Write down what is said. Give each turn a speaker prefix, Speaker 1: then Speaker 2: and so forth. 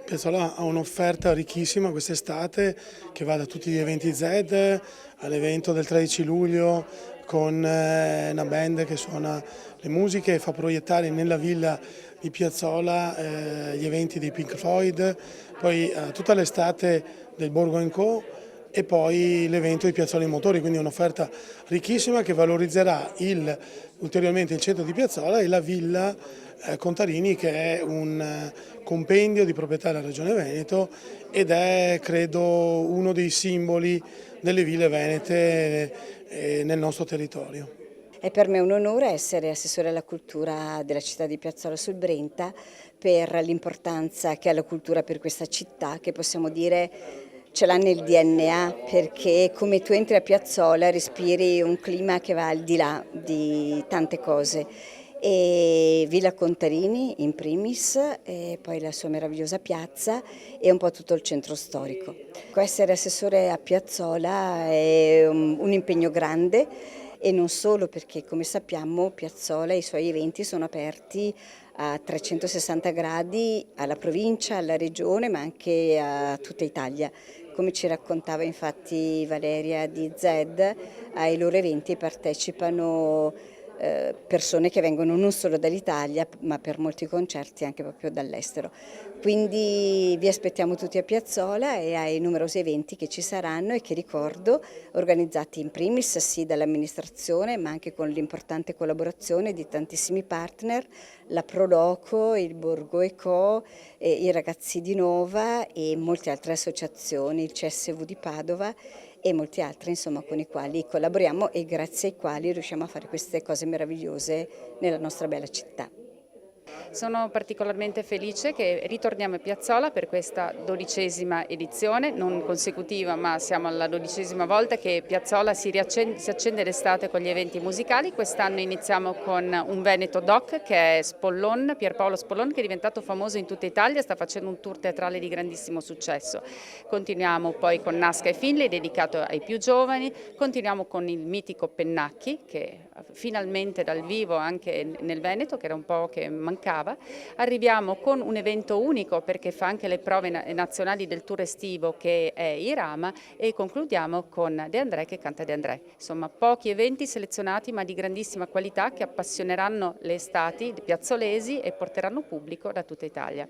Speaker 1: Piazzola ha un'offerta ricchissima quest'estate che va da tutti gli eventi Z all'evento del 13 luglio con una band che suona le musiche e fa proiettare nella villa di Piazzola gli eventi di Pink Floyd, poi tutta l'estate del Borgo Co e poi l'evento di Piazzola in Motori, quindi un'offerta ricchissima che valorizzerà ulteriormente il centro di Piazzola e la villa Contarini, che è un compendio di proprietà della Regione Veneto ed è, credo, uno dei simboli delle ville venete nel nostro territorio.
Speaker 2: È per me un onore essere assessore alla cultura della città di Piazzola sul Brenta per l'importanza che ha la cultura per questa città, che possiamo dire ce l'ha nel DNA, perché come tu entri a Piazzola respiri un clima che va al di là di tante cose. E Villa Contarini in primis, e poi la sua meravigliosa piazza e un po' tutto il centro storico. Essere assessore a Piazzola è un impegno grande e non solo, perché come sappiamo Piazzola e i suoi eventi sono aperti a 360 gradi alla provincia, alla regione, ma anche a tutta Italia. Come ci raccontava infatti Valeria di Zed, ai loro eventi partecipano persone che vengono non solo dall'Italia, ma per molti concerti anche proprio dall'estero. Quindi vi aspettiamo tutti a Piazzola e ai numerosi eventi che ci saranno e che ricordo organizzati in primis sì dall'amministrazione, ma anche con l'importante collaborazione di tantissimi partner, la Proloco, il Borgo Co, i ragazzi di Nova e molte altre associazioni, il CSV di Padova e molti altri insomma con i quali collaboriamo e grazie ai quali riusciamo a fare queste cose meravigliose nella nostra bella città.
Speaker 3: Sono particolarmente felice che ritorniamo a Piazzola per questa 12ª edizione, non consecutiva ma siamo alla 12ª volta che Piazzola si accende l'estate con gli eventi musicali. Quest'anno iniziamo con un Veneto Doc che è Spollon, Pierpaolo Spollon, che è diventato famoso in tutta Italia, sta facendo un tour teatrale di grandissimo successo. Continuiamo poi con Nasca e Finley dedicato ai più giovani, continuiamo con il mitico Pennacchi che finalmente dal vivo anche nel Veneto, che era un po' che mancava. Arriviamo con un evento unico perché fa anche le prove nazionali del tour estivo che è Irama e concludiamo con De André che canta De André. Insomma pochi eventi selezionati ma di grandissima qualità che appassioneranno le estati piazzolesi e porteranno pubblico da tutta Italia.